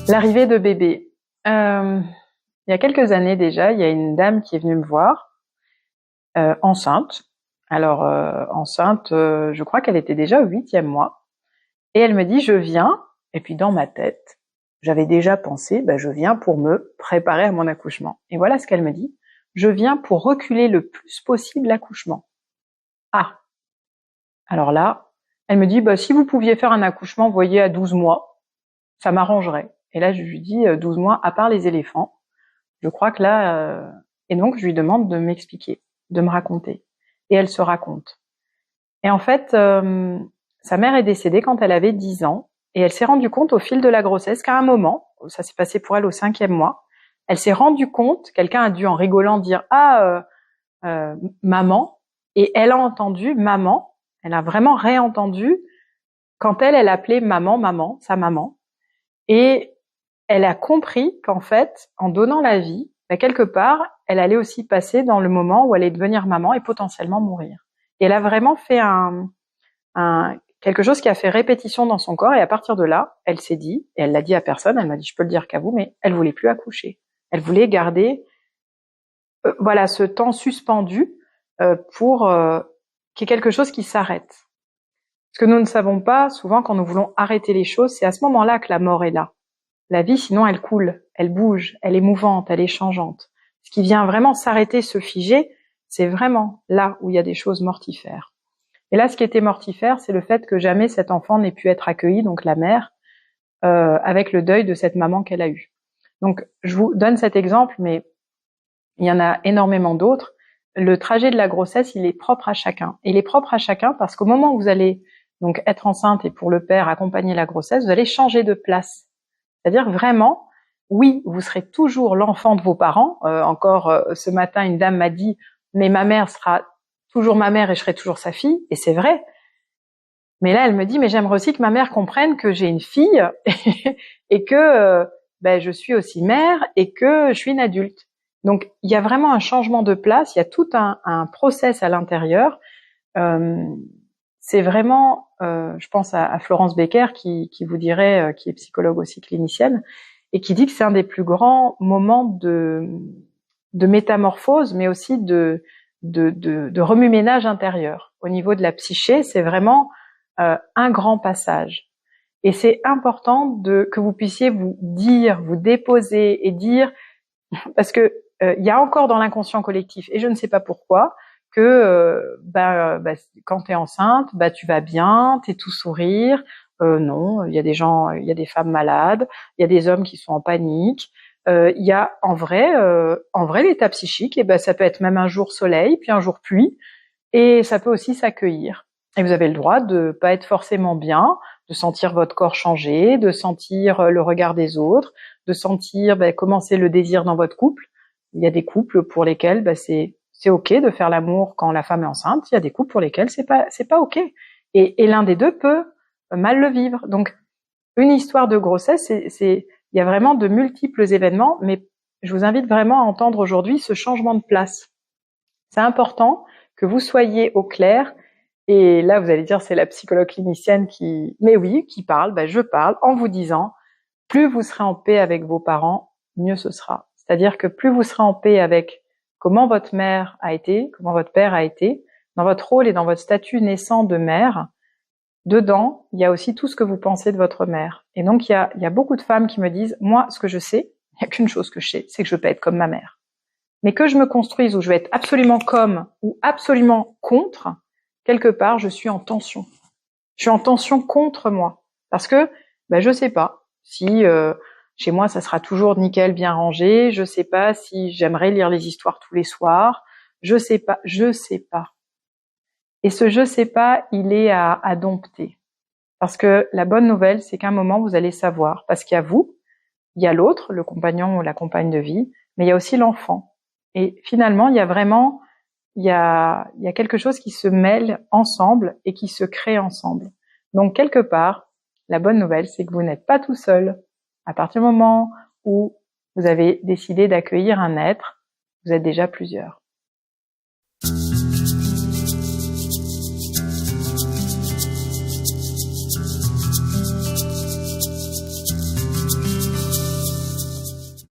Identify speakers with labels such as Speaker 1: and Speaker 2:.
Speaker 1: L'arrivée de bébé. Il y a quelques années déjà, il y a une dame qui est venue me voir, enceinte. Alors, enceinte, je crois qu'elle était déjà au 8e mois. Et elle me dit, je viens, et puis dans ma tête, j'avais déjà pensé, je viens pour me préparer à mon accouchement. Et voilà ce qu'elle me dit, je viens pour reculer le plus possible l'accouchement. Ah, alors là, elle me dit, si vous pouviez faire un accouchement, vous voyez, à 12 mois, ça m'arrangerait. Et là, je lui dis, 12 mois, à part les éléphants, je crois que là... Et donc, je lui demande de m'expliquer, de me raconter. Et elle se raconte. Et en fait, sa mère est décédée quand elle avait 10 ans, et elle s'est rendue compte au fil de la grossesse qu'à un moment, ça s'est passé pour elle au 5e mois, elle s'est rendue compte, quelqu'un a dû en rigolant dire « Ah, maman », et elle a entendu « maman », elle a vraiment réentendu quand elle appelait « maman, maman », sa maman, et elle a compris qu'en fait, en donnant la vie, quelque part, elle allait aussi passer dans le moment où elle allait devenir maman et potentiellement mourir. Et elle a vraiment fait quelque chose qui a fait répétition dans son corps, et à partir de là, elle s'est dit, et elle l'a dit à personne, elle m'a dit je peux le dire qu'à vous, mais elle voulait plus accoucher. Elle voulait garder ce temps suspendu pour qu'il y ait quelque chose qui s'arrête. Ce que nous ne savons pas, souvent quand nous voulons arrêter les choses, c'est à ce moment-là que la mort est là. La vie, sinon, elle coule, elle bouge, elle est mouvante, elle est changeante. Ce qui vient vraiment s'arrêter, se figer, c'est vraiment là où il y a des choses mortifères. Et là, ce qui était mortifère, c'est le fait que jamais cet enfant n'ait pu être accueilli, donc la mère, avec le deuil de cette maman qu'elle a eue. Donc, je vous donne cet exemple, mais il y en a énormément d'autres. Le trajet de la grossesse, il est propre à chacun. Et il est propre à chacun parce qu'au moment où vous allez donc être enceinte et pour le père accompagner la grossesse, vous allez changer de place. C'est-à-dire vraiment, oui, vous serez toujours l'enfant de vos parents. Ce matin, une dame m'a dit « mais ma mère sera toujours ma mère et je serai toujours sa fille ». Et c'est vrai. Mais là, elle me dit « mais j'aimerais aussi que ma mère comprenne que j'ai une fille et que je suis aussi mère et que je suis une adulte ». Donc, il y a vraiment un changement de place, il y a tout un process à l'intérieur. C'est vraiment, je pense à Florence Becker qui vous dirait, qui est psychologue aussi clinicienne, et qui dit que c'est un des plus grands moments de métamorphose, mais aussi de remue-ménage intérieur. Au niveau de la psyché, c'est vraiment un grand passage. Et c'est important que vous puissiez vous dire, vous déposer et dire, parce que il y a encore dans l'inconscient collectif, et je ne sais pas pourquoi, que quand t'es enceinte, tu vas bien, t'es tout sourire. Non, il y a des gens, il y a des femmes malades, il y a des hommes qui sont en panique. Il y a en vrai l'état psychique, et ça peut être même un jour soleil, puis un jour pluie, et ça peut aussi s'accueillir. Et vous avez le droit de pas être forcément bien, de sentir votre corps changer, de sentir le regard des autres, de sentir comment c'est le désir dans votre couple. Il y a des couples pour lesquels c'est ok de faire l'amour quand la femme est enceinte. Il y a des couples pour lesquels c'est pas ok. Et l'un des deux peut mal le vivre. Donc une histoire de grossesse, il y a vraiment de multiples événements, mais je vous invite vraiment à entendre aujourd'hui ce changement de place. C'est important que vous soyez au clair. Et là, vous allez dire, c'est la psychologue clinicienne qui parle. Je parle en vous disant, plus vous serez en paix avec vos parents, mieux ce sera. C'est-à-dire que plus vous serez en paix avec comment votre mère a été, comment votre père a été, dans votre rôle et dans votre statut naissant de mère, dedans, il y a aussi tout ce que vous pensez de votre mère. Et donc, il y a beaucoup de femmes qui me disent, moi, ce que je sais, il n'y a qu'une chose que je sais, c'est que je veux pas être comme ma mère. Mais que je me construise où je vais être absolument comme ou absolument contre, quelque part, je suis en tension. Je suis en tension contre moi. Parce que, je sais pas si chez moi, ça sera toujours nickel, bien rangé. Je sais pas si j'aimerais lire les histoires tous les soirs. Je sais pas. Et ce je sais pas, il est à dompter. Parce que la bonne nouvelle, c'est qu'à un moment, vous allez savoir. Parce qu'il y a vous, il y a l'autre, le compagnon ou la compagne de vie, mais il y a aussi l'enfant. Et finalement, il y a quelque chose qui se mêle ensemble et qui se crée ensemble. Donc, quelque part, la bonne nouvelle, c'est que vous n'êtes pas tout seul. À partir du moment où vous avez décidé d'accueillir un être, vous êtes déjà plusieurs.